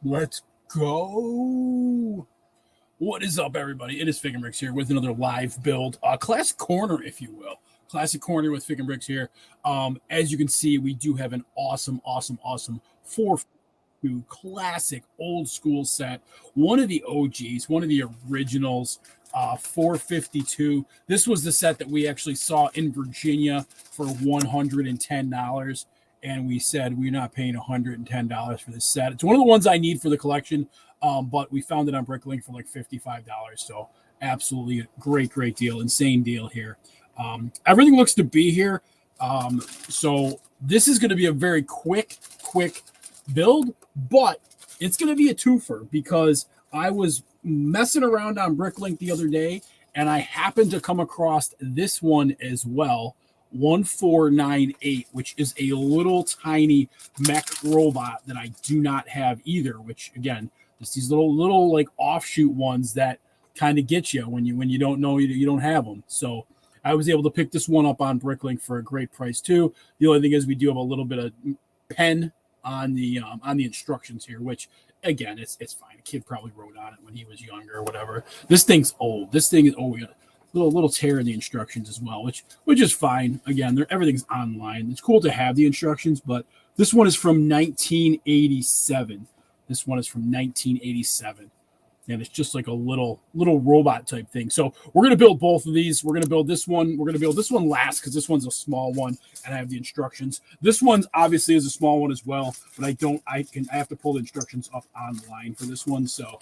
Let's go. What is up, everybody? It is Fikinbricks here with another live build, classic corner, if you will. Classic corner with Fikinbricks here. As you can see, we do have an awesome 4 classic old school set. One of the OGs, one of the originals, 452. This was the set that we actually saw in Virginia for $110. And we said we're not paying $110 for this set. It's one of the ones I need for the collection, but we found it on Bricklink for like $55. So absolutely great deal, insane deal here. Everything looks to be here. So this is going to be a very quick build, but it's going to be a twofer because I was messing around on Bricklink the other day and I happened to come across this one as well. 1498, which is a little tiny mech robot that I do not have either, which again, it's these little like offshoot ones that kind of get you when you don't know you don't have them. So I was able to pick this one up on Bricklink for a great price too. The only thing is we do have a little bit of pen on the instructions here, which again, it's fine. A kid probably wrote on it when he was younger or whatever. This thing's old. This thing is old. Little tear in the instructions as well, which is fine. Again, everything's online. It's cool to have the instructions, but this one is from 1987. This one is from 1987. And it's just like a little robot type thing. So we're going to build both of these. We're going to build this one. We're going to build this one last because this one's a small one and I have the instructions. This one's obviously is a small one as well, but I have to pull the instructions up online for this one. So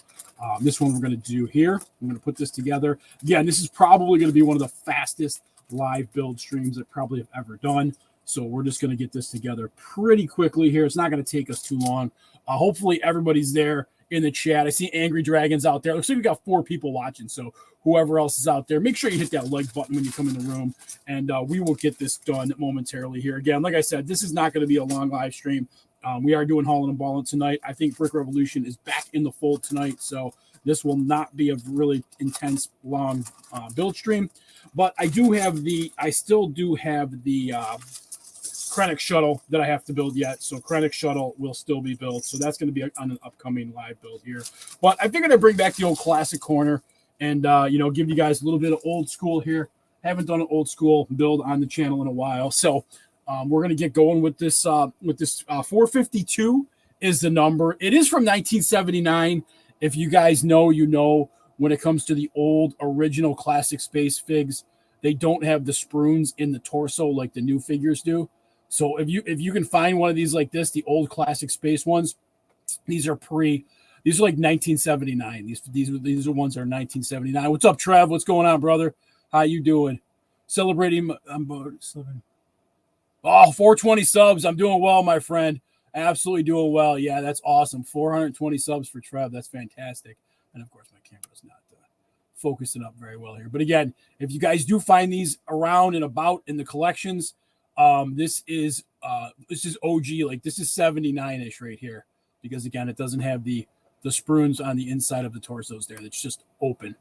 this one we're going to do here. I'm going to put this together. Again, this is probably going to be one of the fastest live build streams I probably have ever done. So we're just going to get this together pretty quickly here. It's not going to take us too long. Hopefully everybody's there in the chat. I see Angry Dragons out there. Looks like we got 4 people watching. So whoever else is out there, make sure you hit that like button when you come in the room, and we will get this done momentarily here. Again, like I said, this is not going to be a long live stream. We are doing Hauling and Balling tonight. I think Brick Revolution is back in the fold tonight, so this will not be a really intense long build stream. But I still do have the Krennic shuttle that I have to build yet. So Krennic shuttle will still be built. So that's going to be on an upcoming live build here. But I figured I'd bring back the old classic corner and, give you guys a little bit of old school here. Haven't done an old school build on the channel in a while. So we're going to get going with this 452 is the number. It is from 1979. If you guys know, when it comes to the old original classic space figs, they don't have the sprues in the torso like the new figures do. So if you can find one of these like this, the old classic space ones, these are like 1979. These are ones that are 1979. What's up, Trev? What's going on, brother? How you doing? Celebrating. Oh, 420 subs. I'm doing well, my friend. Absolutely doing well. Yeah, that's awesome. 420 subs for Trev. That's fantastic. And of course, my camera's not focusing up very well here. But again, if you guys do find these around and about in the collections, this is OG, like this is 79-ish right here, because again, it doesn't have the sprues on the inside of the torsos there. It's just open.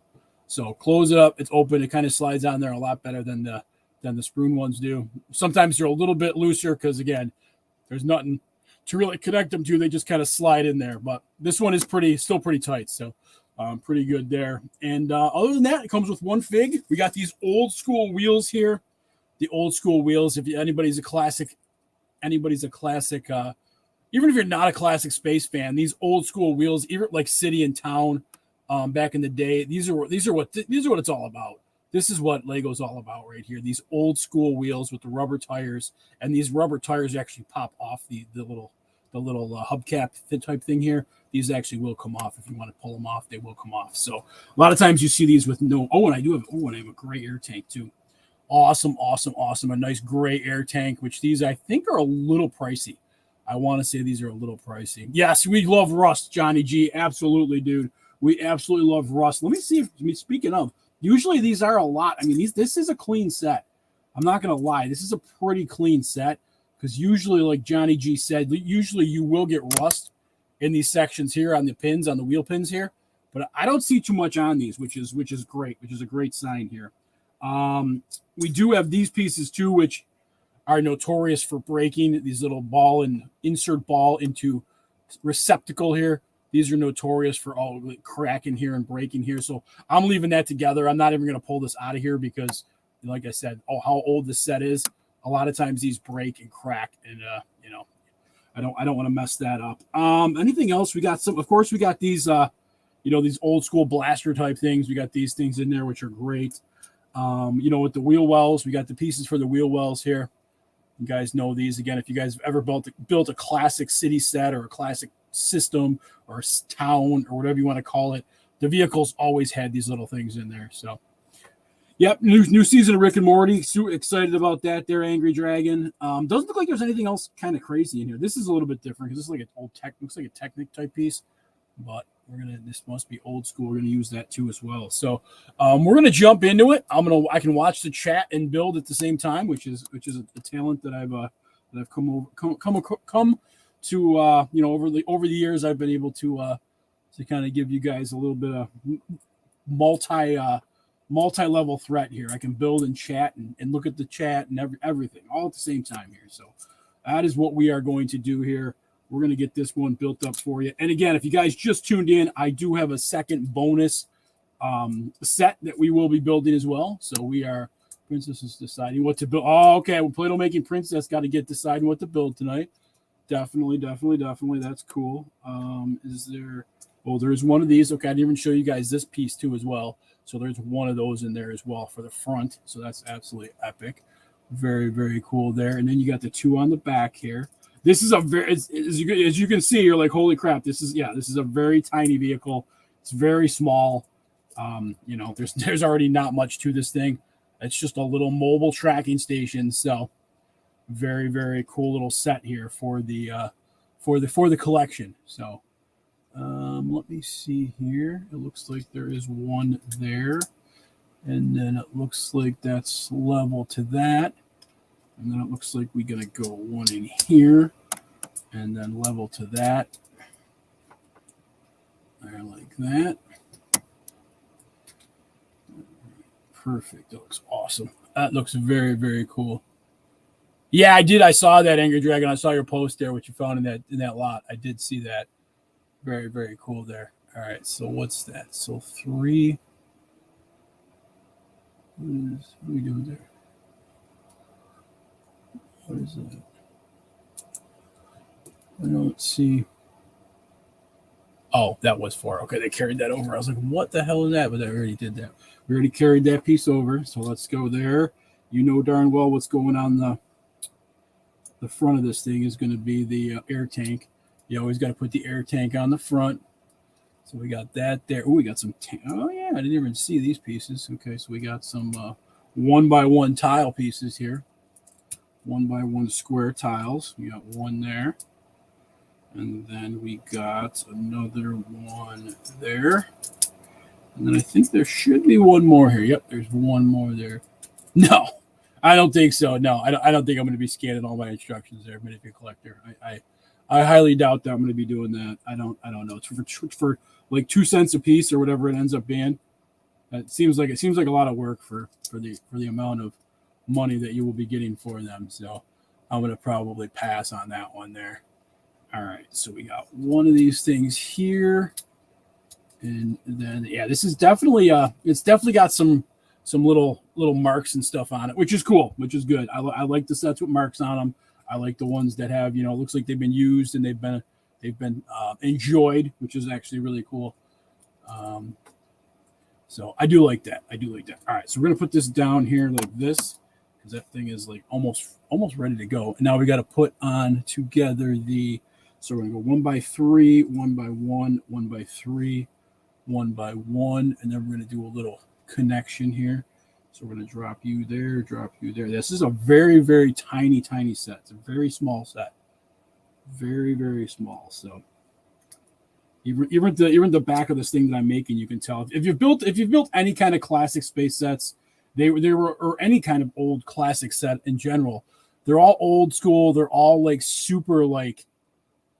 So close it up. It's open. It kind of slides on there a lot better than the sprue ones do. Sometimes they're a little bit looser because again, there's nothing to really connect them to. They just kind of slide in there. But this one is still pretty tight. So pretty good there. And other than that, it comes with one fig. We got these old school wheels here. The old school wheels. If anybody's a classic, even if you're not a classic space fan, these old school wheels, even like City and Town, back in the day, these are what it's all about. This is what Lego's all about right here. These old school wheels with the rubber tires, and these rubber tires actually pop off the little hubcap type thing here. These actually will come off if you want to pull them off. They will come off. So a lot of times you see these with no. And I have a gray air tank too. Awesome. A nice gray air tank, which these I think are a little pricey. I want to say these are a little pricey. Yes, we love Rust, Johnny G. Absolutely, dude. We absolutely love Rust. Let me see speaking of, usually these are a lot. I mean, this is a clean set. I'm not going to lie. This is a pretty clean set because usually, like Johnny G said, usually you will get rust in these sections here on the pins, on the wheel pins here. But I don't see too much on these, which is great, which is a great sign here. We do have these pieces too, which are notorious for breaking. These little ball and insert ball into receptacle here. These are notorious for all like, cracking here and breaking here. So I'm leaving that together. I'm not even going to pull this out of here because, like I said, how old this set is. A lot of times these break and crack, and you know, I don't want to mess that up. Anything else? We got some. Of course, we got these. You know, these old school blaster type things. We got these things in there, which are great. You know, with the wheel wells, we got the pieces for the wheel wells here. You guys know these. Again, if you guys have ever built a classic city set or a classic system or a town or whatever you want to call it, the vehicles always had these little things in there. So, yep, new season of Rick and Morty. Super excited about that. There, Angry Dragon. Doesn't look like there's anything else kind of crazy in here. This is a little bit different because this is like an old tech. Looks like a Technic type piece, but this must be old school. We're gonna use that too as well. So we're gonna jump into it. I can watch the chat and build at the same time, which is a talent that I've come to you know, over the years. I've been able to kind of give you guys a little bit of multi-level threat here. I can build and chat and look at the chat and everything all at the same time here. So that is what we are going to do here. We're going to get this one built up for you. And again, if you guys just tuned in, I do have a second bonus set that we will be building as well. So we are, Princess is deciding what to build. Oh, okay. Well, Play-Doh making Princess got to get deciding what to build tonight. Definitely. That's cool. Is there, oh, there's one of these. Okay. I didn't even show you guys this piece too as well. So there's one of those in there as well for the front. So that's absolutely epic. Very, very cool there. And then you got the two on the back here. This is a very, as you can see, you're like, holy crap. This is a very tiny vehicle. It's very small. You know, there's already not much to this thing. It's just a little mobile tracking station. So very, very cool little set here for the collection. So let me see here. It looks like there is one there. And then it looks like that's level to that. And then it looks like we're going to go one in here and then level to that. There, like that. Perfect. That looks awesome. That looks very, very cool. Yeah, I did. I saw that, Angry Dragon. I saw your post there, what you found in that lot. I did see that. Very, very cool there. All right, so what's that? So 3. What are we doing there? What is that? I don't see. Oh, that was 4. Okay, they carried that over. I was like, what the hell is that? But I already did that. We already carried that piece over. So let's go there. You know darn well what's going on the front of this thing is going to be the air tank. You always got to put the air tank on the front. So we got that there. Oh, we got some. Oh, yeah. I didn't even see these pieces. Okay, so we got some 1x1 tile pieces here. 1x1 square tiles. We got one there. And then we got another one there. And then I think there should be one more here. Yep, there's one more there. No, I don't think so. No, I don't think I'm going to be scanning all my instructions there, Minifig Collector. I highly doubt that I'm going to be doing that. I don't know. It's for like 2 cents a piece or whatever it ends up being. It seems like a lot of work for the amount of money that you will be getting for them. So I'm going to probably pass on that one there. All right, so we got one of these things here, and then yeah, this is definitely it's definitely got some little marks and stuff on it, which is cool, which is good. I like the sets with marks on them. I like the ones that have, you know, looks like they've been used and they've been enjoyed, which is actually really cool. So I do like that. All right, so we're gonna put this down here like this because that thing is like almost ready to go. And now we got to put on together the. So we're going to go 1x3, 1x1, 1x3, 1x1, and then we're going to do a little connection here. So we're going to drop you there, drop you there. This is a very, very tiny set. It's a very small set. Very, very small. So even the back of this thing that I'm making, you can tell. If you've built any kind of classic space sets, they were or any kind of old classic set in general, they're all old school. They're all like super like,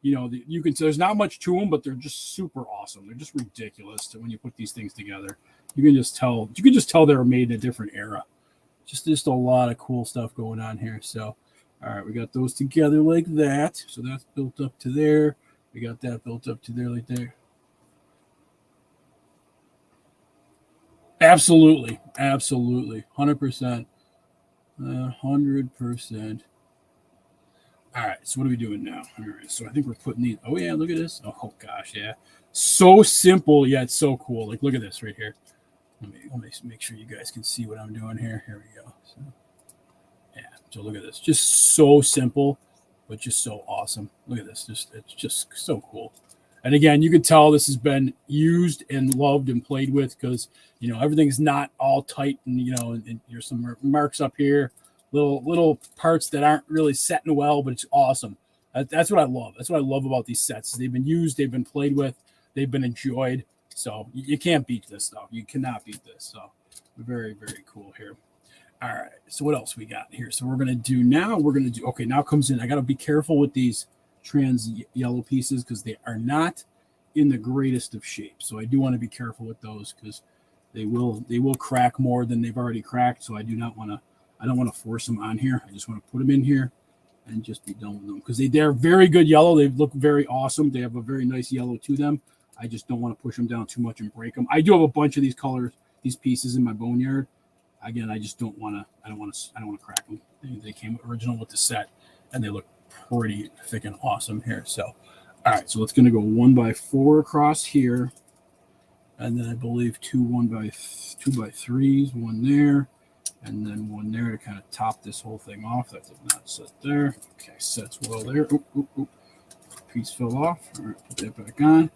you know, you can tell there's not much to them, but they're just super awesome. They're just ridiculous when you put these things together. You can just tell they were made in a different era. Just a lot of cool stuff going on here. So, all right, we got those together like that. So that's built up to there. We got that built up to there like there. Absolutely, absolutely, 100%, 100%. All right, so what are we doing now? All right, so I think we're putting these. Oh yeah, look at this. Oh gosh, yeah, so simple yet so cool. Like look at this right here. Let me make sure you guys can see what I'm doing here. Here we go. So, yeah, so look at this. Just so simple, but just so awesome. Look at this. Just it's just so cool. And again, you can tell this has been used and loved and played with because everything's not all tight and and there's some marks up here, little parts that aren't really setting well, but it's awesome. That's what I love. That's what I love about these sets. They've been used, they've been played with, they've been enjoyed. So you can't beat this stuff. You cannot beat this. So very, very cool here. All right. So what else we got here? So we're gonna do. Okay, now comes in. I gotta be careful with these trans yellow pieces because they are not in the greatest of shape. So I do want to be careful with those because they will crack more than they've already cracked. So I don't want to force them on here. I just want to put them in here and just be done with them because they're very good yellow. They look very awesome. They have a very nice yellow to them. I just don't want to push them down too much and break them. I do have a bunch of these colors, these pieces in my boneyard. Again, I just don't want to. I don't want to crack them. They came original with the set, and they look pretty thick and awesome here. So, all right. So let's gonna go 1x4 across here, and then I believe two 2x3s, one there, and then one there to kind of top this whole thing off. That did not set there. Okay, sets well there. Oop, oop, oop. Piece fell off. All right, put that back on.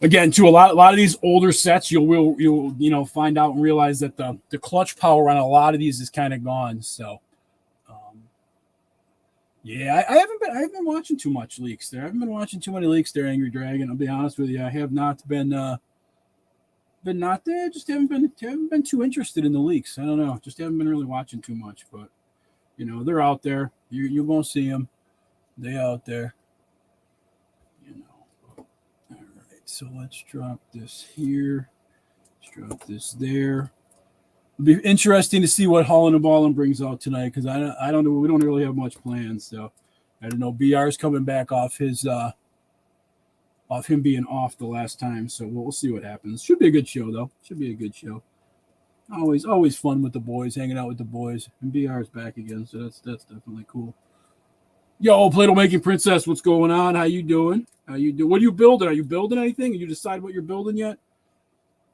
Again, to a lot of these older sets, you'll find out and realize that the clutch power on a lot of these is kind of gone. So, yeah, I haven't been watching too much leaks there. I haven't been watching too many leaks there, Angry Dragon. I'll be honest with you, I have not been not there. Just haven't been too interested in the leaks. I don't know, just haven't been really watching too much. But they're out there. You won't see them. They out there. So let's drop this here. Let's drop this there. It'll be interesting to see what Holland and Ballin brings out tonight because I don't know. We don't really have much plans. So I don't know. BR's coming back off him being off the last time. So we'll see what happens. Should be a good show though. Should be a good show. Always fun with the boys, hanging out with the boys. And BR's back again. So that's definitely cool. Yo, Play-Doh Making Princess, what's going on? How you doing? What are you building? Are you building anything? Have you decided what you're building yet?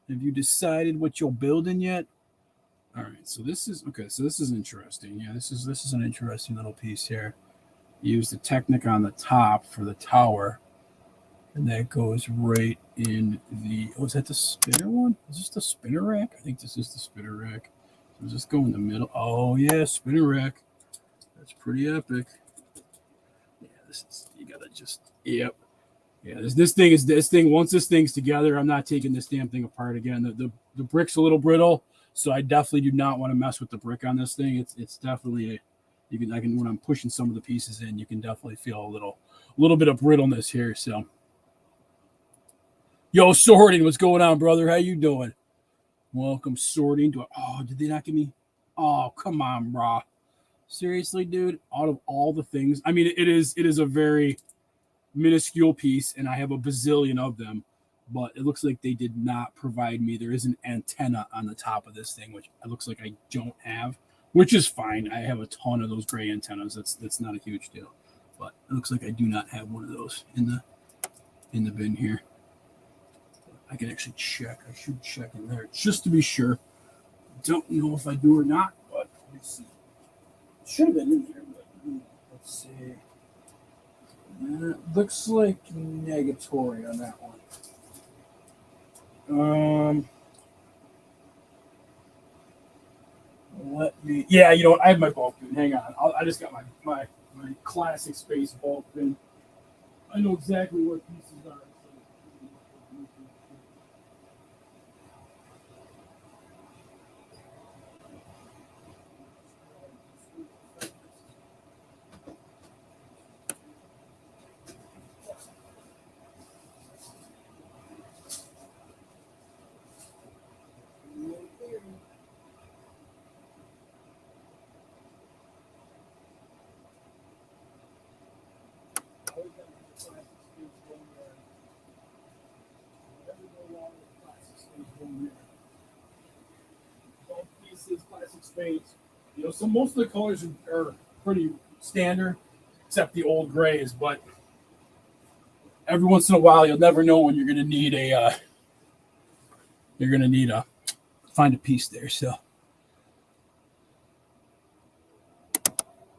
Have you decided what you're building yet? All right, so this is interesting. Yeah, this is an interesting little piece here. Use the Technic on the top for the tower, and that goes right in the. Oh, is that the spinner one? Is this the spinner rack? I think this is the spinner rack. So does this go in the middle? Oh yeah, spinner rack. That's pretty epic. You gotta just yep. Yeah, this thing. Once this thing's together, I'm not taking this damn thing apart again. The brick's a little brittle, so I definitely do not want to mess with the brick on this thing. It's definitely I can when I'm pushing some of the pieces in, you can definitely feel a little bit of brittleness here. So, yo, Sorting, what's going on, brother? How you doing? Welcome, Sorting. Did they not give me? Oh, come on, brah. Seriously, dude, out of all the things, I mean, it is a very minuscule piece, and I have a bazillion of them, but it looks like they did not provide me. There is an antenna on the top of this thing, which it looks like I don't have, which is fine. I have a ton of those gray antennas. That's not a huge deal, but it looks like I do not have one of those in the bin here. I can actually check. I should check in there just to be sure. Don't know if I do or not, but let's see. Should have been in there, but let's see. Looks like negatory on that one. Let me. Yeah, I have my bulk bin. Hang on. I just got my classic space bulk bin. I know exactly what pieces are. classic space. Most of the colors are pretty standard, except the old grays. But every once in a while, you'll never know when you're going to need find a piece there. So,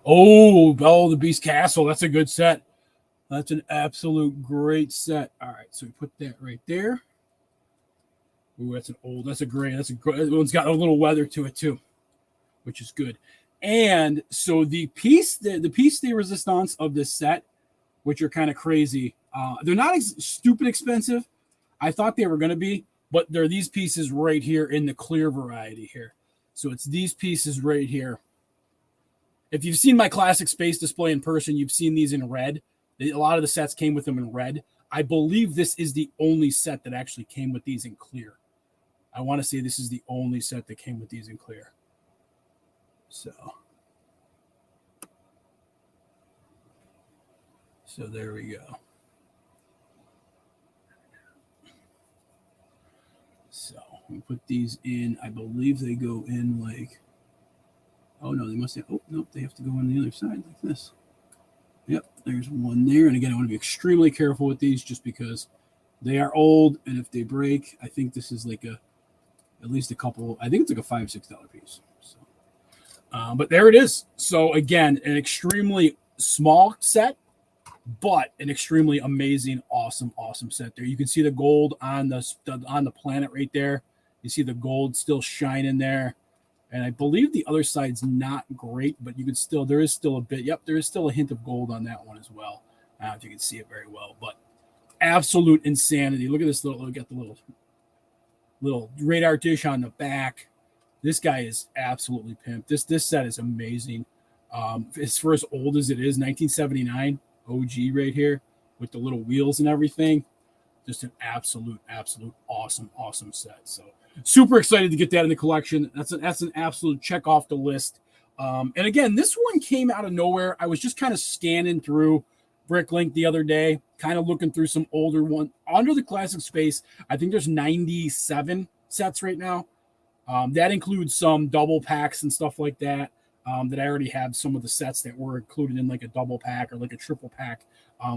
Belle the Beast Castle. That's a good set. That's an absolute great set. All right, so we put that right there. Ooh, that's a gray. That one's got a little weather to it too, which is good. And so the piece de resistance of this set, which are kind of crazy, they're not stupid expensive. I thought they were going to be, but they're these pieces right here in the clear variety here. So it's these pieces right here. If you've seen my classic space display in person, you've seen these in red. A lot of the sets came with them in red. I believe this is the only set that actually came with these in clear. I want to say this is the only set that came with these in clear. So there we go. So we put these in. I believe they go in like, oh no, they must have, oh nope, they have to go on the other side like this. Yep, there's one there. And again, I want to be extremely careful with these just because they are old. And if they break, I think this is like at least a couple, I think it's like a $5-6 piece. So, but there it is. So again, an extremely small set, but an extremely amazing, awesome set there. You can see the gold on the planet right there. You see the gold still shining there. And I believe the other side's not great, but there is still a bit. Yep, there is still a hint of gold on that one as well. I don't know if you can see it very well, but absolute insanity. Look at this got the little radar dish on the back. This guy is absolutely pimped. This set is amazing. As for as old as it is, 1979 OG right here with the little wheels and everything. Just an absolute awesome set. So super excited to get that in the collection. That's an absolute check off the list. And again, this one came out of nowhere. I was just kind of scanning through Bricklink the other day, kind of looking through some older one under the classic space. I think there's 97 sets right now. That includes some double packs and stuff like that. That I already have some of the sets that were included in like a double pack or like a triple pack,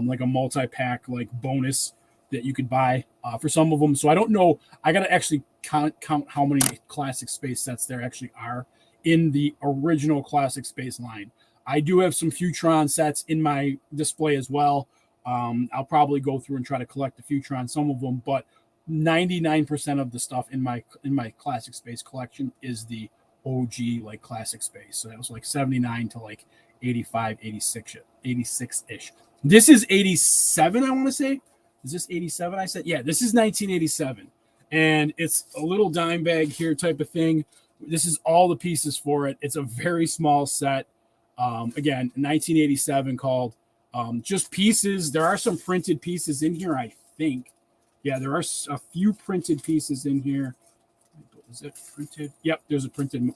like a multi-pack, like bonus that you could buy for some of them. So I don't know. I got to actually count how many classic space sets there actually are in the original classic space line. I do have some Futron sets in my display as well. I'll probably go through and try to collect the Futron, some of them, but 99% of the stuff in my classic space collection is the OG like classic space. So that was like 79 to like 85, 86-ish. This is 87, I want to say. Is this 87? I said, yeah, this is 1987. And it's a little dime bag here type of thing. This is all the pieces for it. It's a very small set. Again, 1987 called just pieces. There are some printed pieces in here, I think. Yeah, there are a few printed pieces in here. Is it printed? Yep, there's a printed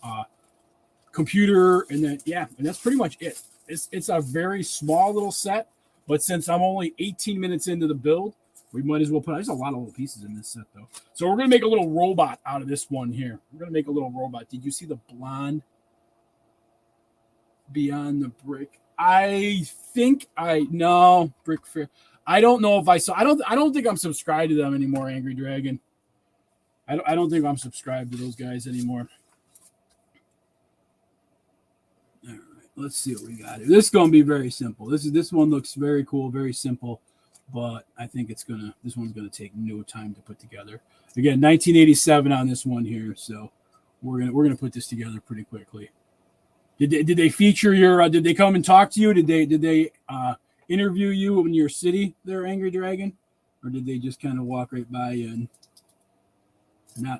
computer, and then and that's pretty much it. It's a very small little set, but since I'm only 18 minutes into the build, we might as well there's a lot of little pieces in this set though. So we're gonna make a little robot out of this one here. We're gonna make a little robot. Did you see the blonde beyond the brick? I think Brick Fair. I don't know if I saw. I don't think I'm subscribed to them anymore. Angry Dragon. I don't think I'm subscribed to those guys anymore. All right, let's see what we got here. This is going to be very simple. This one looks very cool, very simple, but I think this one's gonna take no time to put together. Again, 1987 on this one here, so we're gonna put this together pretty quickly. Did they feature your? Did they come and talk to you? Did they interview you in your city there, Angry Dragon, or did they just kind of walk right by you and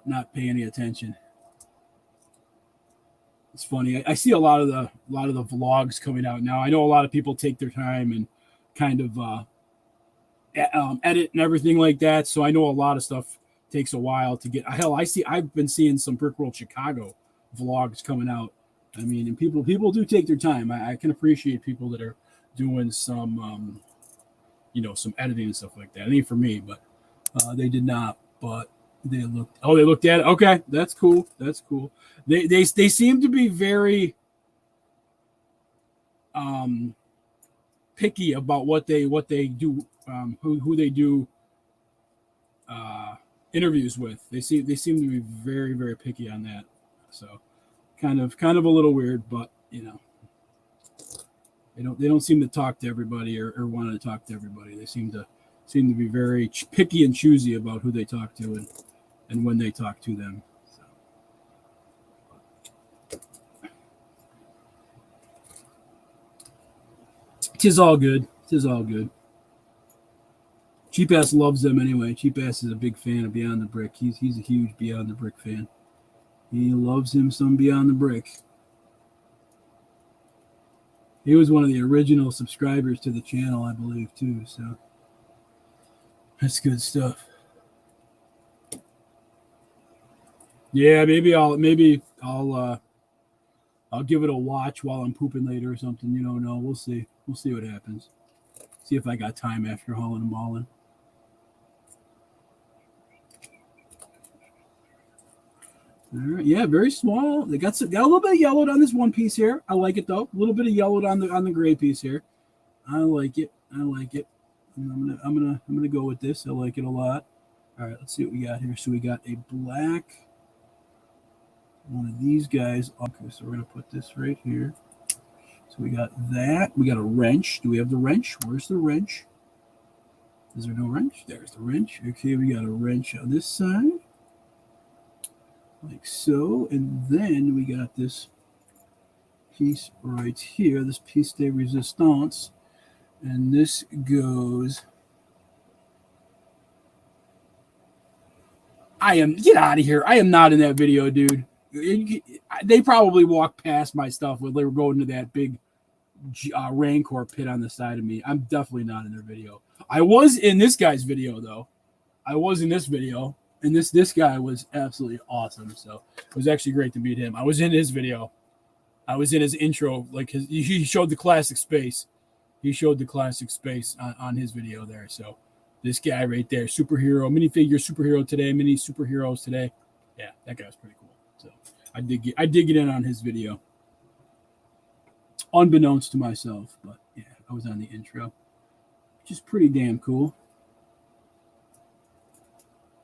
not pay any attention? It's funny. I see a lot of the vlogs coming out now. I know a lot of people take their time and kind of edit and everything like that. So I know a lot of stuff takes a while to get. Hell, I've been seeing some Brick World Chicago vlogs coming out. I mean, and people do take their time. I can appreciate people that are doing some, some editing and stuff like that. It ain't for me, but they did not. But They looked at it. Okay, that's cool. That's cool. They seem to be very picky about what they do, who they do interviews with. They seem to be very, very picky on that. So kind of a little weird, but they don't seem to talk to everybody or want to talk to everybody. They seem to be very picky and choosy about who they talk to and when they talk to them. So. Tis all good. Tis all good. Cheap Ass loves them anyway. Cheap Ass is a big fan of Beyond the Brick. He's a huge Beyond the Brick fan. He loves him some Beyond the Brick. He was one of the original subscribers to the channel, I believe, too. So that's good stuff. Yeah, maybe I'll give it a watch while I'm pooping later or something. No, we'll see. We'll see what happens. See if I got time after hauling them all in. All right, yeah, very small. They got a little bit of yellowed on this one piece here. I like it though. A little bit of yellowed on the gray piece here. I like it. And I'm gonna go with this. I like it a lot. All right, let's see what we got here. So we got a black one of these guys. Okay, so we're gonna put this right here. So we got that. We got a wrench. Do we have the wrench? Where's the wrench? Is there no wrench? There's the wrench. Okay, we got a wrench on this side. Like so. And then we got this piece right here. This piece de resistance. And this goes... Get out of here. I am not in that video, dude. They probably walked past my stuff when they were going to that big Rancor pit on the side of me. I'm definitely not in their video. I was in this guy's video, though. I was in this video, and this guy was absolutely awesome. So it was actually great to meet him. I was in his video. I was in his intro. Like he showed the classic space. He showed the classic space on his video there. So this guy right there, superhero, minifigure superhero today, mini superheroes today. Yeah, that guy was pretty cool. So I did get in on his video, unbeknownst to myself. But yeah, I was on the intro, which is pretty damn cool.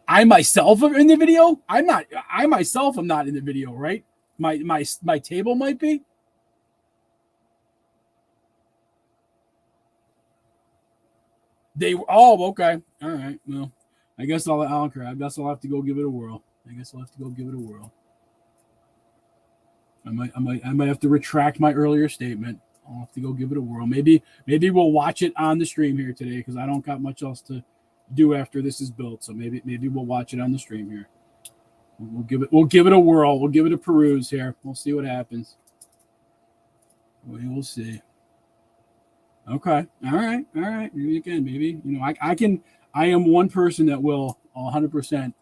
I myself am in the video. I'm not. I myself am not in the video, right? My table might be. They okay. All right. Well, I guess I don't care. I guess I'll have to go give it a whirl. I might have to retract my earlier statement. I'll have to go give it a whirl. Maybe we'll watch it on the stream here today because I don't got much else to do after this is built. So maybe we'll watch it on the stream here. We'll give it a whirl. We'll give it a peruse here. We'll see what happens. We will see. Okay. All right. Maybe again, maybe I am one person that will 100%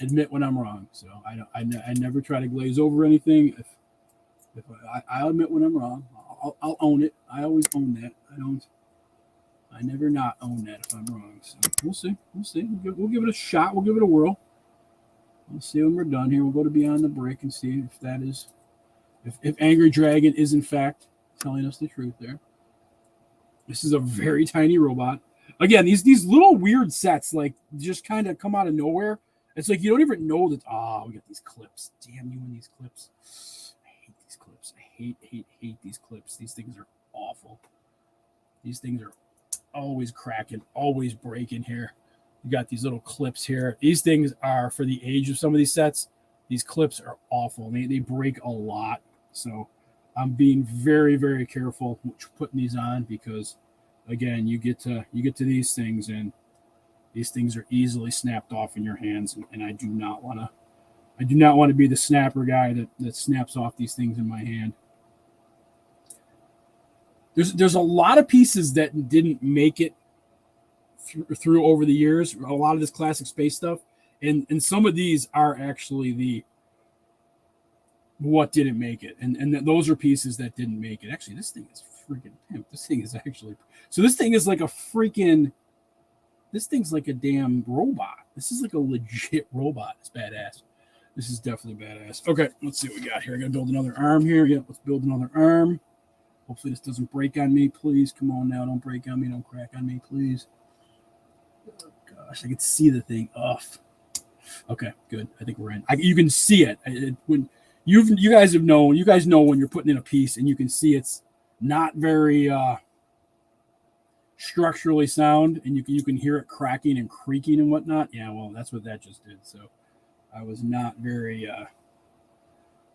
admit when I'm wrong. So I never try to glaze over anything. If I'll admit when I'm wrong. I'll own it. I always own that. I never not own that if I'm wrong. So we'll see. We'll give it a shot. We'll give it a whirl. We'll see when we're done here. We'll go to Beyond the Brick and see if that is, if Angry Dragon is in fact telling us the truth there. This is a very tiny robot. Again, these little weird sets like just kind of come out of nowhere. It's like you don't even know that. We got these clips. Damn you and these clips. I hate these clips. I hate these clips. These things are awful. These things are always cracking, always breaking here. You got these little clips here. These things are for the age of some of these sets. These clips are awful. They break a lot. So I'm being very, very careful putting these on because, again, you get to these things and these things are easily snapped off in your hands, and I do not want to be the snapper guy that snaps off these things in my hand. There's a lot of pieces that didn't make it through over the years. A lot of this classic space stuff, and some of these are actually what didn't make it, and those are pieces that didn't make it. Actually, this thing is freaking pimp. This thing is like a freaking This thing's like a damn robot. This is like a legit robot. It's badass. This is definitely badass. Okay, let's see what we got here. I gotta build another arm here. Yep, let's build another arm. Hopefully this doesn't break on me, please. Come on now, don't break on me, don't crack on me, please. Oh, gosh, I can see the thing off. Okay, good. I think we're in. You can see it. When you guys have known, you guys know when you're putting in a piece and you can see it's not very structurally sound, and you can hear it cracking and creaking and whatnot. Yeah, well, that's what that just did. So I was not very. I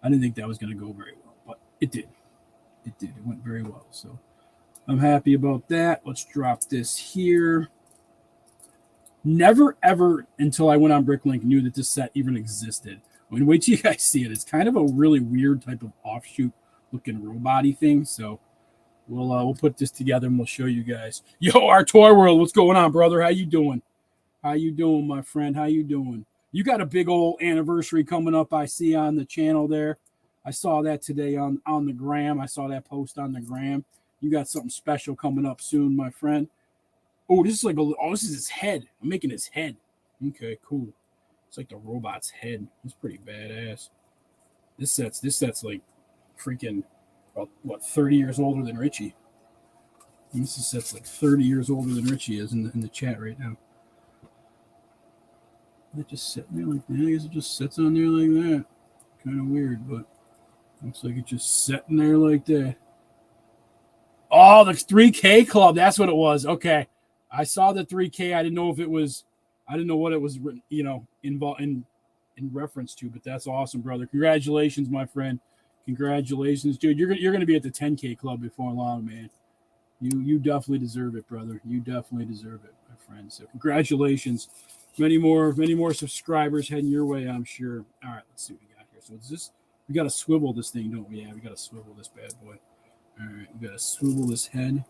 didn't think that was going to go very well, but it did. It did. It went very well. So I'm happy about that. Let's drop this here. Never ever until I went on Bricklink knew that this set even existed. I mean, wait till you guys see it. It's kind of a really weird type of offshoot looking robot-y thing. So we'll put this together and we'll show you guys. Yo, our toy world, what's going on, brother? How you doing? How you doing, my friend? How you doing? You got a big old anniversary coming up, I see on the channel there. I saw that today on the gram. I saw that post on the gram. You got something special coming up soon, my friend. Oh, this is like this is his head. I'm making his head. Okay, cool. It's like the robot's head. It's pretty badass. This set's like freaking about, what, 30 years older than Richie. This set's like 30 years older than Richie is in the chat right now. It just sitting there like that. I guess it just sits on there like that. Kind of weird, but looks like it's just sitting there like that. Oh, the 3K club. That's what it was. Okay. I saw the 3K. I didn't know what it was, involved in reference to, but that's awesome, brother. Congratulations, my friend. Congratulations, dude. You're going to be at the 10K club before long, man. You definitely deserve it, brother. You definitely deserve it, my friend. So congratulations. Many more subscribers heading your way, I'm sure. All right, let's see what we got here. So is this, we got to swivel this thing, don't we? Yeah, we got to swivel this bad boy. All right, we got to swivel this head.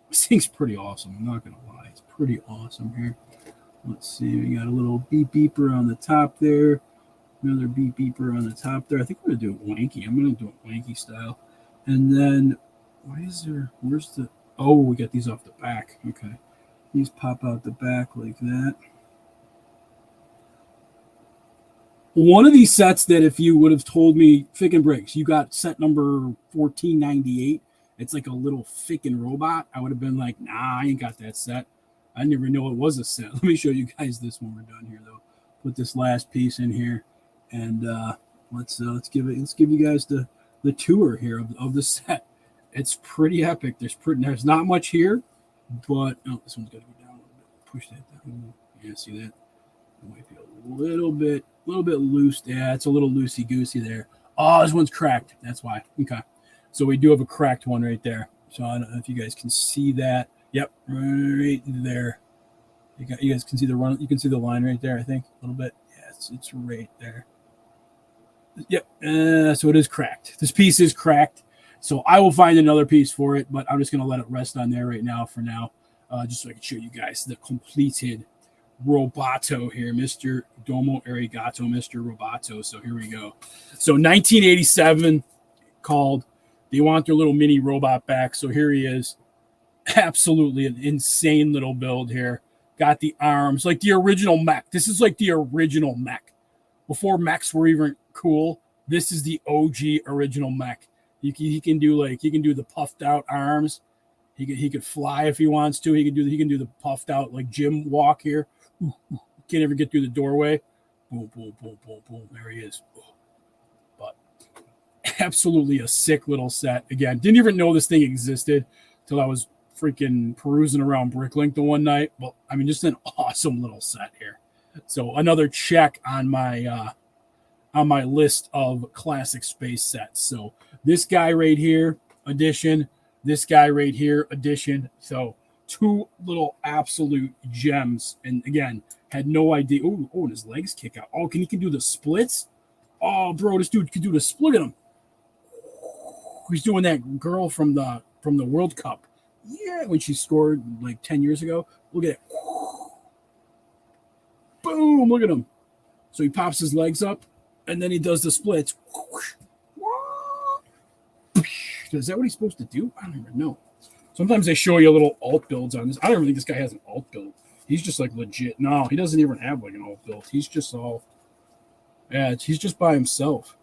This thing's pretty awesome. I'm not going to lie. It's pretty awesome here. Let's see. We got a little beep beeper on the top there. Another beep beeper on the top there. I think we're going to do it wanky. I'm going to do it wanky style. And then, where's the, oh, we got these off the back. Okay. These pop out the back like that. One of these sets that if you would have told me, Fikinbricks, you got set number 1498, it's like a little Fikin robot, I would have been like, nah, I ain't got that set. I didn't even know it was a set. Let me show you guys this when we're done here, though. Put this last piece in here, and let's give you guys the tour here of the set. It's pretty epic. There's not much here, but this one's got to go down a little bit. Push that down. Yeah, see that? It might be a little bit loose. Yeah, it's a little loosey goosey there. Oh, this one's cracked. That's why. Okay. So we do have a cracked one right there. So I don't know if you guys can see that. Yep, right there. You guys can see the run. You can see the line right there, I think, a little bit. Yeah, it's right there. Yep. So it is cracked. This piece is cracked. So I will find another piece for it, but I'm just going to let it rest on there right now for now, just so I can show you guys the completed Roboto here, Mr. Domo Arigato, Mr. Roboto. So here we go. So 1987, called. They want their little mini robot back. So here he is. Absolutely an insane little build here. Got the arms, like the original mech. This is like the original mech. Before mechs were even cool, this is the OG original mech. He can do the puffed out arms. He could fly if he wants to. He can do the puffed out like gym walk here. Can't ever get through the doorway. Boom, boom, boom, boom, boom. There he is. But absolutely a sick little set. Again, didn't even know this thing existed till I was freaking perusing around Bricklink the one night. Well, I mean, just an awesome little set here. So another check on my list of classic space sets. So this guy right here, edition. This guy right here, edition. So two little absolute gems. And again, had no idea. Oh, and his legs kick out. Oh, he can do the splits? Oh, bro, this dude can do the split in him. He's doing that girl from the World Cup. Yeah, when she scored like 10 years ago. Look at it. Boom, look at him. So he pops his legs up, and then he does the splits. Is that what he's supposed to do? I don't even know. Sometimes they show you little alt builds on this. I don't even think this guy has an alt build. He's just like legit. No, he doesn't even have like an all built. He's just all. Yeah, he's just by himself.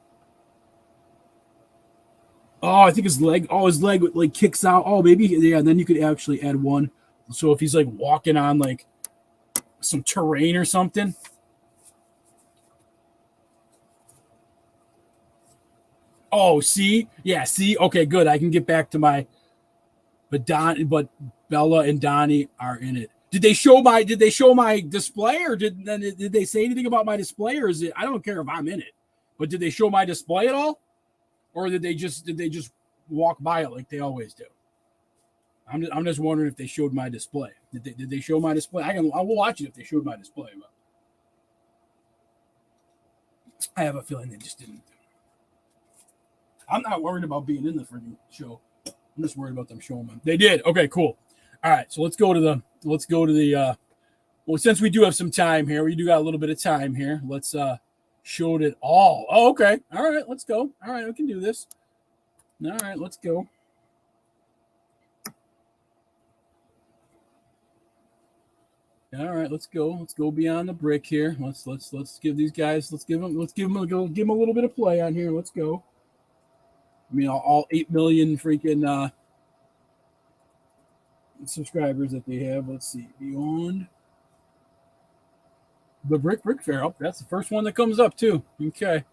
Oh, I think his leg. Oh, his leg like kicks out. Oh, maybe yeah. Then you could actually add one. So if he's like walking on like some terrain or something. Oh, see, yeah, see. Okay, good. I can get back to my. But Bella and Donnie are in it. Did they show my display, or did they say anything about my display, or is it? I don't care if I'm in it, but did they show my display at all, or did they just walk by it like they always do? I'm just wondering if they showed my display. Did they show my display? I will watch it if they showed my display, but I have a feeling they just didn't. I'm not worried about being in the freaking show. I'm just worried about them showing them. They did. Okay, cool. All right, so let's go to the well, since we do have some time here, we do got a little bit of time here. Let's show it all. Oh, okay. All right, let's go. All right, we can do this. All right, let's go. All right, let's go. Let's go beyond the brick here. Let's give these guys. Let's give them a little bit of play on here. Let's go. I mean, all 8 million freaking subscribers that they have. Let's see. Beyond the Brick Fair. Oh, that's the first one that comes up, too. Okay.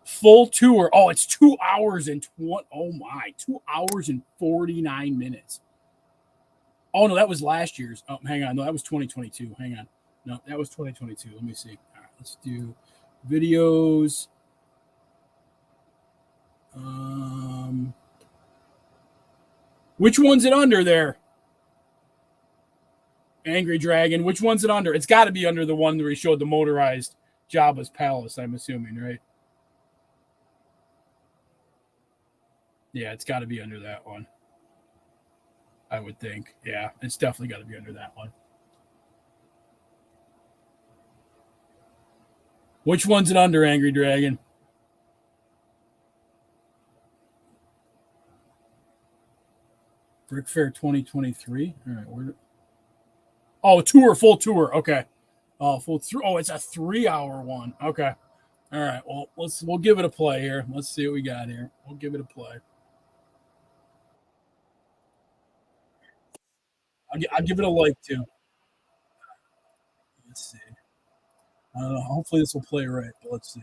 Full tour. Oh, it's 2 hours and 20. Oh, my. 2 hours and 49 minutes. Oh, no, that was last year's. Oh, hang on. No, that was 2022. Hang on. No, that was 2022. Let me see. All right, let's do videos. Which one's it under there? Angry Dragon. Which one's it under? It's got to be under the one where he showed the motorized Jabba's palace, I'm assuming, right? Yeah, it's got to be under that one. I would think. Yeah, it's definitely got to be under that one. Which one's it under, Angry Dragon? Brick Fair 2023. All right, full tour. Okay. Oh, full through. Oh, it's a 3-hour one. Okay. All right. Well, we'll give it a play here. Let's see what we got here. We'll give it a play. I'll give it a like too. Let's see. I don't know. Hopefully this will play right, but let's see.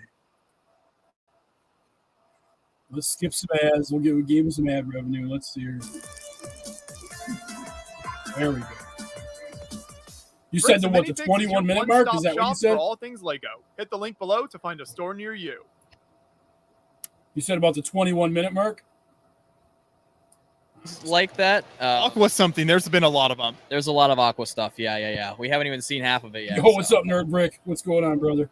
Let's skip some ads. We gave him some ad revenue. Let's see here. There we go. You said the 21-minute mark? Is that what you said? For all things Lego. Hit the link below to find a store near you. You said about the 21-minute mark? Like that. Aqua something. There's been a lot of them. There's a lot of Aqua stuff. Yeah. We haven't even seen half of it yet. Yo, what's up, Nerd Brick? What's going on, brother?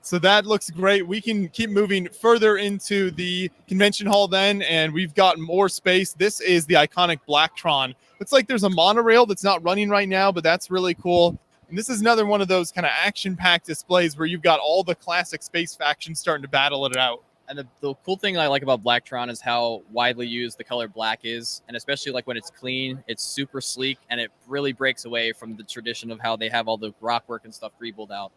So that looks great. We can keep moving further into the convention hall then, and we've got more space. This is the iconic Blacktron. Looks like there's a monorail that's not running right now, but that's really cool. And this is another one of those kind of action-packed displays where you've got all the classic space factions starting to battle it out. And the cool thing I like about Blacktron is how widely used the color black is, and especially like when it's clean, it's super sleek, and it really breaks away from the tradition of how they have all the rock work and stuff greebled out.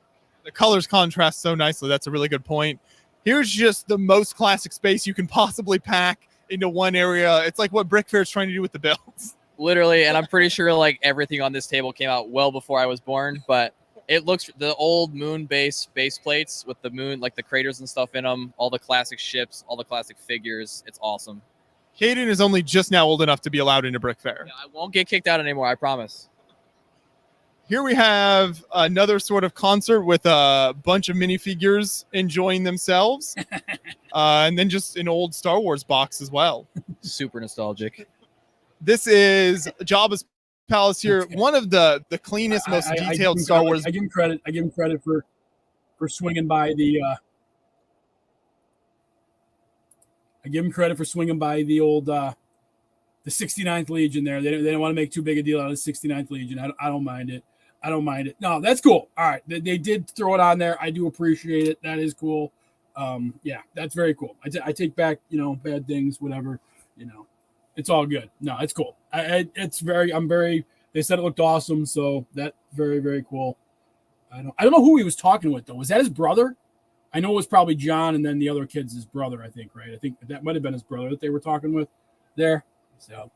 The colors contrast so nicely. That's a really good point. Here's just the most classic space you can possibly pack into one area. It's like what Brick Fair is trying to do with the builds. Literally, and I'm pretty sure like everything on this table came out well before I was born, but it looks the old moon base plates with the moon, like the craters and stuff in them, all the classic ships, all the classic figures. It's awesome. Caden is only just now old enough to be allowed into Brick Fair. Yeah, I won't get kicked out anymore, I promise. Here we have another sort of concert with a bunch of minifigures enjoying themselves. And then just an old Star Wars box as well. Super nostalgic. This is Jabba's Palace here. One of the cleanest, most detailed Star Wars. I give him credit. I give him credit for swinging by the. I give him credit for swinging by the old the 69th Legion there. They don't want to make too big a deal out of the 69th Legion. I don't mind it. I don't mind it. No, that's cool. All right, they did throw it on there. I do appreciate it. That is cool. Yeah, that's very cool. I take back bad things, whatever. It's all good. No, it's cool. I'm very They said it looked awesome, so that very, very cool. I don't know who he was talking with though. Was that his brother? I know it was probably John, and then the other kid's his brother. I think, right? I think that might have been his brother that they were talking with there. So.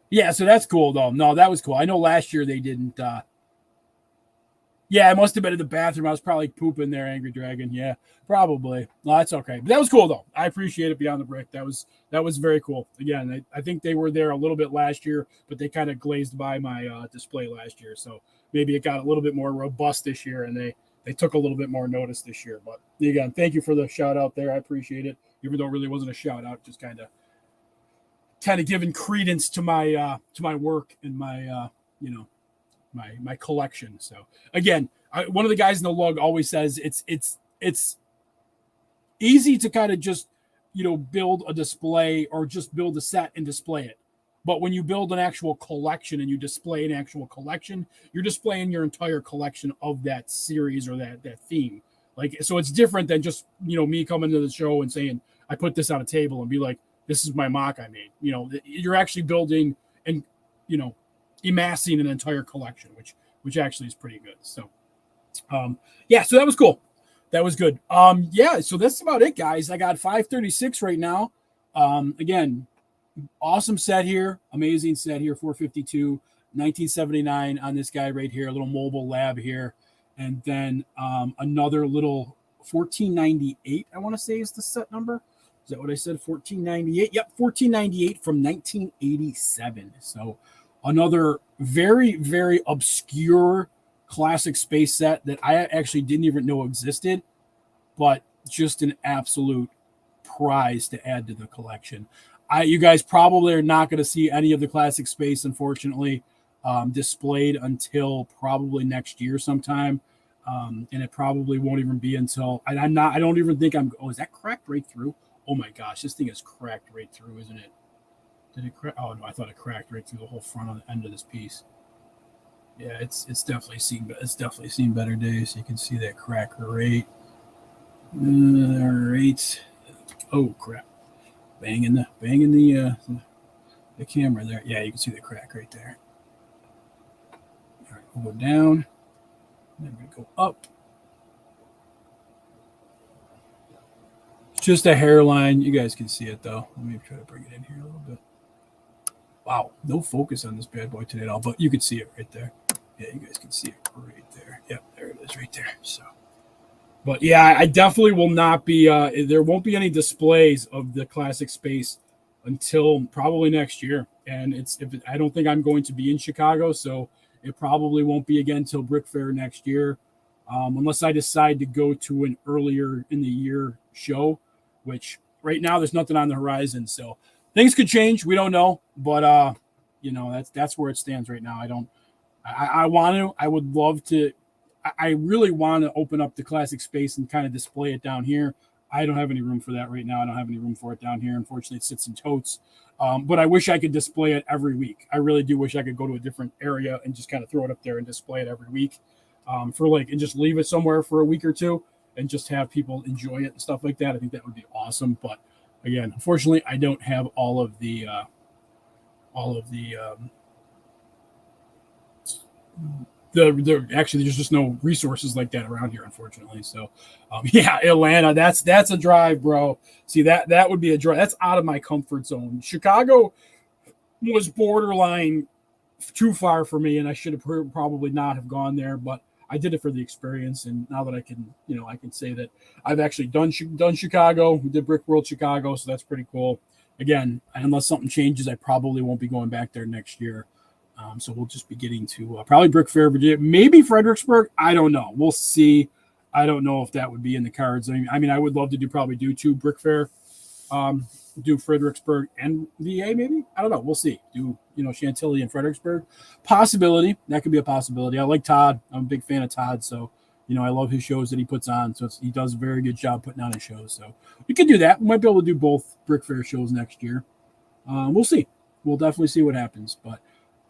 Yeah, so that's cool though. No, that was cool. I know last year they didn't. Yeah, it must have been in the bathroom. I was probably pooping there, Angry Dragon. Yeah, probably. No, that's okay. But that was cool though. I appreciate it beyond the brick. That was very cool. Again, I think they were there a little bit last year, but they kind of glazed by my display last year. So maybe it got a little bit more robust this year, and they took a little bit more notice this year. But again, thank you for the shout out there. I appreciate it. Even though it really wasn't a shout out, just kind of giving credence to my work and my my collection. So again, one of the guys in the lug always says it's easy to kind of just build a display or just build a set and display it. But when you build an actual collection and you display an actual collection, you're displaying your entire collection of that series or that theme. Like, so it's different than just me coming to the show and saying I put this on a table and be like, this is my mock I made. You're actually building and amassing an entire collection, which actually is pretty good. So yeah, so that was cool. That was good. Yeah, so that's about it, guys. I got 536 right now. Again, awesome set here, amazing set here, 452, 1979 on this guy right here, a little mobile lab here, and then another little 1498, I want to say is the set number. Is that what I said? 1498. Yep, 1498 from 1987. So another very, very obscure classic space set that I actually didn't even know existed, but just an absolute prize to add to the collection. You guys probably are not going to see any of the classic space, unfortunately, displayed until probably next year sometime. And it probably won't even be until I don't even think oh, is that cracked right through? Oh my gosh, this thing is cracked right through, isn't it? Did it crack? Oh no, I thought it cracked right through the whole front on the end of this piece. Yeah, it's definitely seen better days. You can see that crack right. All right. Oh crap! Banging the camera there. Yeah, you can see the crack right there. All right, we'll go down. Then we go up. It's just a hairline. You guys can see it though. Let me try to bring it in here a little bit. Wow, no focus on this bad boy today at all, but you can see it right there. Yeah, you guys can see it right there. Yep, there it is right there. So, but yeah, I definitely will not be, there won't be any displays of the classic space until probably next year. And I don't think I'm going to be in Chicago, so it probably won't be again till Brick Fair next year, unless I decide to go to an earlier in the year show, which right now there's nothing on the horizon. So things could change. We don't know, but that's where it stands right now. I would love to. I really want to open up the classic space and kind of display it down here. I don't have any room for that right now. I don't have any room for it down here. Unfortunately, it sits in totes. But I wish I could display it every week. I really do wish I could go to a different area and just kind of throw it up there and display it every week, and just leave it somewhere for a week or two and just have people enjoy it and stuff like that. I think that would be awesome. But again, unfortunately, I don't have all of the actually there's just no resources like that around here, unfortunately. So yeah, Atlanta, that's a drive, bro. See, that would be a drive. That's out of my comfort zone. Chicago was borderline too far for me, and I should have probably not have gone there, but I did it for the experience. And now that I can say that I've actually done Chicago. We did Brick World Chicago, so that's pretty cool. Again, unless something changes, I probably won't be going back there next year. So we'll just be getting to probably Brick Fair, Virginia, maybe Fredericksburg. I don't know. We'll see. I don't know if that would be in the cards. I mean, I would love to do two Brick Fair, do Fredericksburg and VA, maybe. I don't know. We'll see. Do Chantilly and Fredericksburg? Possibility. That could be a possibility. I like Todd. I'm a big fan of Todd, so I love his shows that he puts on. So he does a very good job putting on his shows. So we could do that. We might be able to do both Brick Fair shows next year. We'll see. We'll definitely see what happens, but.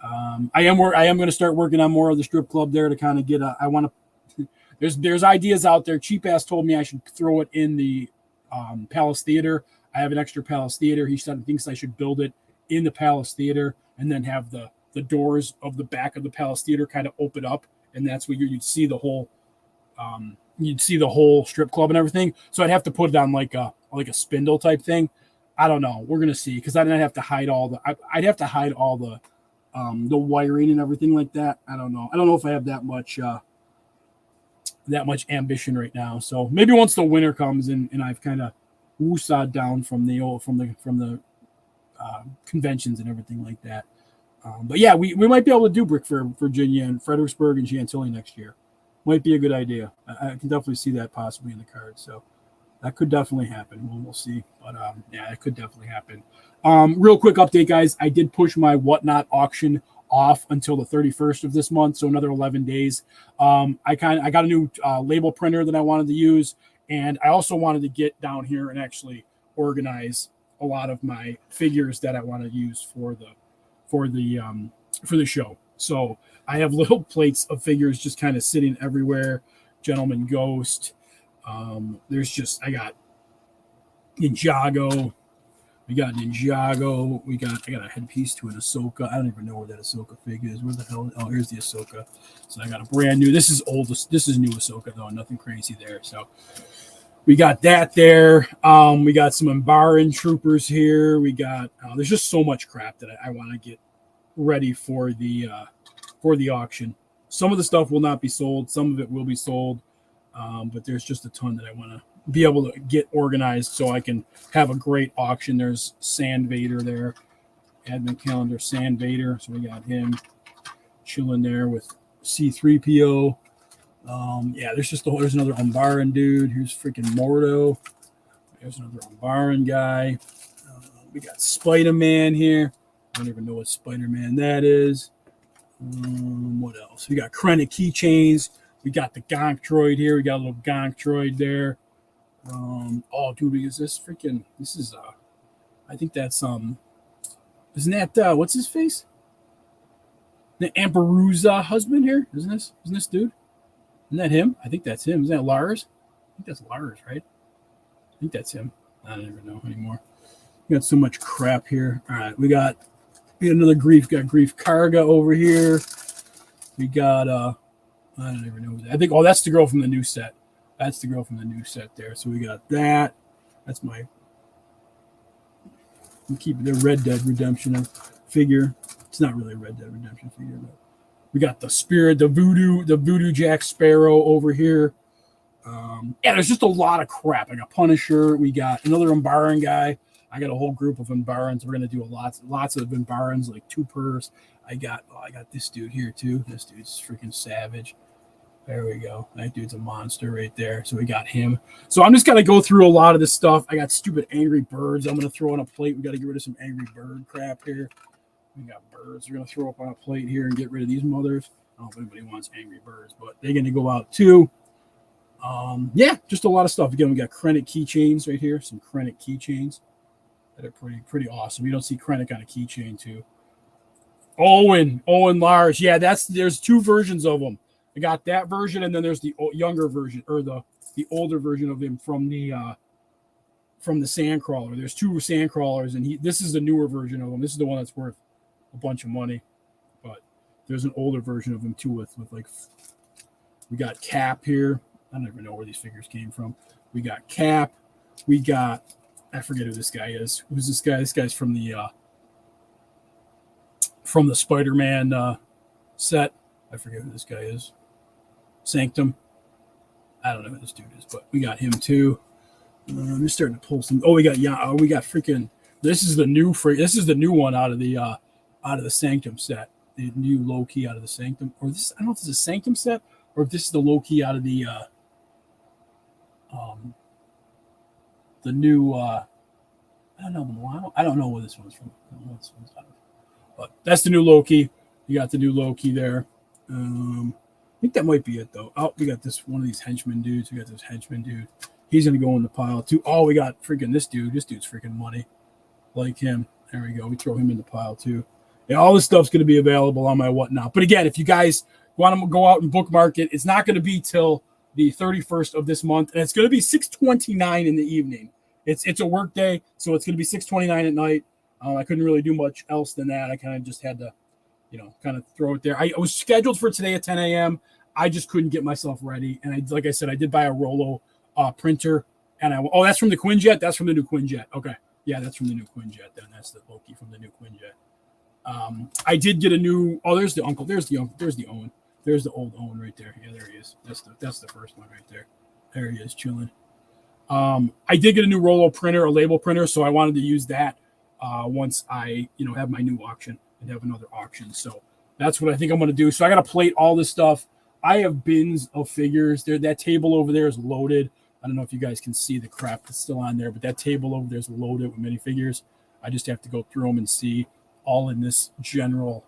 I am going to start working on more of the strip club there to kind of get I want to. There's ideas out there. Cheap Ass told me I should throw it in the Palace Theater. I have an extra Palace Theater. He thinks I should build it in the Palace Theater and then have the doors of the back of the Palace Theater kind of open up, and that's where you'd see the whole strip club and everything. So I'd have to put it on like a spindle type thing. I don't know. We're gonna see, because then I'd have to hide all the wiring and everything like that. I don't know. I don't know if I have that much ambition right now. So maybe once the winter comes and I've kind of woosawed down from the conventions and everything like that. But yeah, we might be able to do Brick for Virginia and Fredericksburg and Chantilly next year. Might be a good idea. I can definitely see that possibly in the cards. So that could definitely happen. We'll see. But yeah, it could definitely happen. Real quick update, guys. I did push my Whatnot auction off until the 31st of this month, so another 11 days. I got a new label printer that I wanted to use, and I also wanted to get down here and actually organize a lot of my figures that I want to use for the show. So I have little plates of figures just kind of sitting everywhere. Gentleman Ghost. I got Ninjago. We got Ninjago. I got a headpiece to an Ahsoka. I don't even know where that Ahsoka fig is. Where the hell? Oh, here's the Ahsoka. So I got a brand new. This is old. This is new Ahsoka though. Nothing crazy there. So we got that there. We got some Umbaran troopers here. We got. There's just so much crap that I want to get ready for the auction. Some of the stuff will not be sold. Some of it will be sold. But there's just a ton that I want to be able to get organized so I can have a great auction. There's Sand Vader there, advent calendar Sand Vader. So we got him chilling there with C-3PO. Yeah, there's another Umbaran dude. Here's freaking Mordo. There's another Umbaran guy. We got Spider-Man here. I don't even know what Spider-Man that is. What else? We got Krennic keychains. We got the Gonk droid here. We got a little Gonk droid there. Oh, dude, is this freaking? This is I think that's isn't that what's his face? The Amperuza husband here, isn't this dude? Isn't that him? I think that's him. Is that Lars? I think that's Lars, right? I think that's him. I don't even know anymore. We got so much crap here. All right, we got another Grief. Got Grief Karga over here. We got I don't even know. I think that's the girl from the new set. That's the girl from the new set there. So we got that. That's my. I'm keeping the Red Dead Redemption figure. It's not really a Red Dead Redemption figure, but we got the Spirit, the Voodoo Jack Sparrow over here. Yeah, there's just a lot of crap. I got Punisher. We got another Umbaran guy. I got a whole group of Umbarans. We're gonna do lots of Umbarans, like 2 pers. I got this dude here too. This dude's freaking savage. There we go. That dude's a monster right there. So we got him. So I'm just gonna go through a lot of this stuff. I got stupid Angry Birds. I'm gonna throw on a plate. We got to get rid of some Angry Bird crap here. We got birds. We're gonna throw up on a plate here and get rid of these mothers. I don't know if anybody wants Angry Birds, but they're gonna go out too. Yeah, just a lot of stuff. Again, we got Krennic keychains right here. Some Krennic keychains that are pretty awesome. You don't see Krennic on a keychain too. Owen Lars. Yeah, there's 2 versions of them. I got that version, and then there's the younger version, or the older version of him from the Sandcrawler. There's 2 Sandcrawlers, and this is the newer version of him. This is the one that's worth a bunch of money, but there's an older version of him too with like, we got Cap here. I don't even know where these figures came from. We got Cap. We got, I forget who this guy is. Who's this guy? This guy's from the Spider-Man set. I forget who this guy is. Sanctum. I don't know who this dude is, but we got him too. I'm just starting to pull some. Oh, we got freaking. This is the new one out of the Sanctum set. The new low key out of the Sanctum, or this. I don't know if this is a Sanctum set or if this is the low key out of the new. I don't know. I don't know where this one's from. I don't know what this one's out of. But that's the new low key. You got the new low key there. I think that might be it though. Oh, we got one of these henchman dudes. We got this henchman dude. He's gonna go in the pile too. Oh, we got freaking this dude. This dude's freaking money. Like him. There we go. We throw him in the pile too. Yeah, all this stuff's gonna be available on my Whatnot. But again, if you guys want to go out and bookmark it, it's not gonna be till the 31st of this month, and it's gonna be 6:29 in the evening. it's a work day, so it's going to be 6:29 at night. I couldn't really do much else than that. I kind of just had to, kind of throw it there. I was scheduled for today at 10 a.m. I just couldn't get myself ready, and like I said, I did buy a Rolo printer, and that's from the Quinjet. That's from the new Quinjet. Okay, yeah, that's from the new Quinjet. Then that's the Loki from the new Quinjet. I did get a new. Oh, there's the uncle. There's the uncle. There's the Owen. There's the old Owen right there. Yeah, there he is. That's the first one right there. There he is, chilling. I did get a new Rolo printer, a label printer, so I wanted to use that once I, have my new auction and have another auction. So that's what I think I'm going to do. So I got to plate all this stuff. I have bins of figures. That table over there is loaded. I don't know if you guys can see the crap that's still on there, but that table over there is loaded with minifigures. I just have to go through them and see all in this general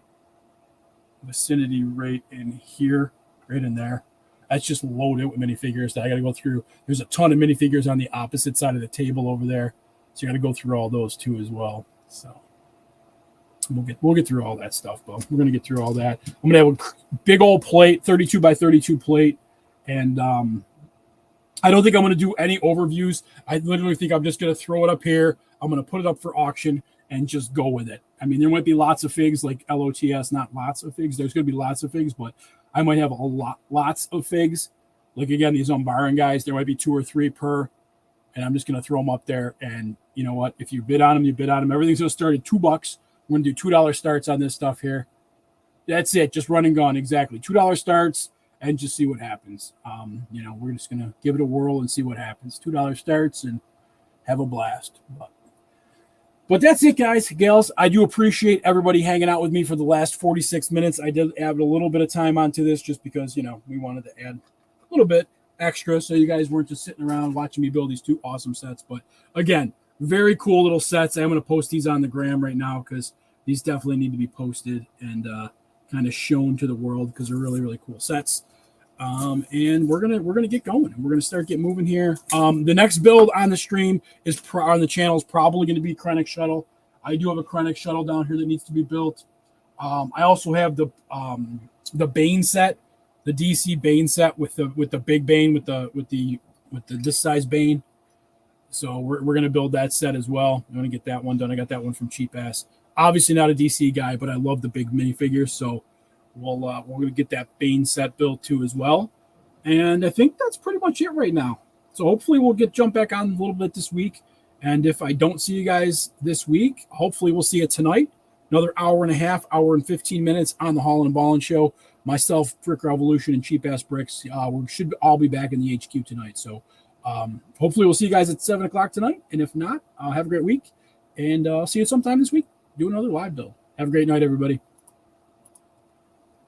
vicinity right in here, right in there. That's just loaded with minifigures that I got to go through. There's a ton of minifigures on the opposite side of the table over there, so you got to go through all those too as well. So we'll get through all that stuff, but we're gonna get through all that. I'm gonna have a big old plate, 32 by 32 plate, and I don't think I'm gonna do any overviews. I literally think I'm just gonna throw it up here. I'm gonna put it up for auction and just go with it. I mean, there might be lots of figs like LOTS, not lots of figs. There's gonna be lots of figs, but I might have lots of figs. Like again, these Umbaran guys, there might be 2 or 3 per, and I'm just gonna throw them up there. And you know what? If you bid on them, you bid on them. Everything's gonna start at $2. We're gonna do $2 starts on this stuff here. That's it, just run and gun. Exactly, $2 starts, and just see what happens. We're just gonna give it a whirl and see what happens. $2 starts and have a blast. But that's it, guys, gals. I do appreciate everybody hanging out with me for the last 46 minutes. I did add a little bit of time onto this just because, we wanted to add a little bit extra so you guys weren't just sitting around watching me build these 2 awesome sets. But again, very cool little sets. I'm going to post these on the gram right now because these definitely need to be posted and kind of shown to the world because they're really, really cool sets. And we're gonna get going. We're gonna start getting moving here. The next build on the stream on the channel is probably going to be Krennic Shuttle. I do have a Krennic Shuttle down here that needs to be built. I also have the Bane set, the DC Bane set with the big Bane with the this size Bane. So we're gonna build that set as well. I'm gonna get that one done. I got that one from Cheap Ass. Obviously not a DC guy, but I love the big minifigures. So we're going to get that Bane set built too as well. And I think that's pretty much it right now. So hopefully we'll jump back on a little bit this week. And if I don't see you guys this week, hopefully we'll see you tonight. Another hour and a half, hour and 15 minutes on the Holland and Ballin Show. Myself, Frick Revolution, and Cheap Ass Bricks. We should all be back in the HQ tonight. So hopefully we'll see you guys at 7 o'clock tonight. And if not, have a great week. And I'll see you sometime this week. Do another live build. Have a great night, everybody.